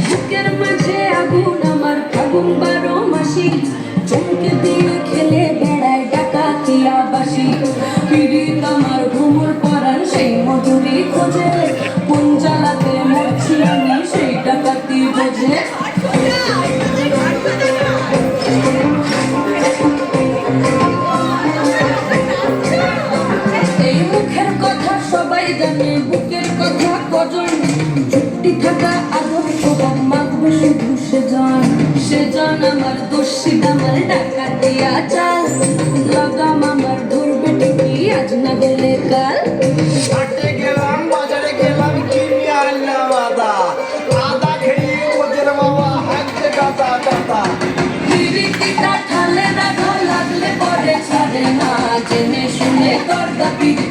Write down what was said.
বুকের মাঝে আগুন আমার ফাগুন 12 মাসি চমকে দিয়ে খেলে বেড়ায় ডাকাতিয়া বাসি পিরিত আমার ঘুমুর পরান সেই মধুরি খোঁজে কোন জ্বালাতে মরছি আমি সেই ডাকাতি বোঝে এই মুখের কথা সবাই জানে বুকের কথা কজন চুপটি থাকা আদর স্বভাব মাগবে শুধু সেজন আমার দোষী আমার ডাকাতিয়া চাল লাগাম আমার ধরবে ঠিকই আজ না গেলে কাল হাটে গেলাম বাজারে গেলাম কিনে আনলাম আদা খেয়ে ওদের বাবা হাঁটতে গাতা গাতা পিরিতিটা ঠালে রাখা লাগলে পরে ছাড়ে না জেনে শুনে করদা পিরিতি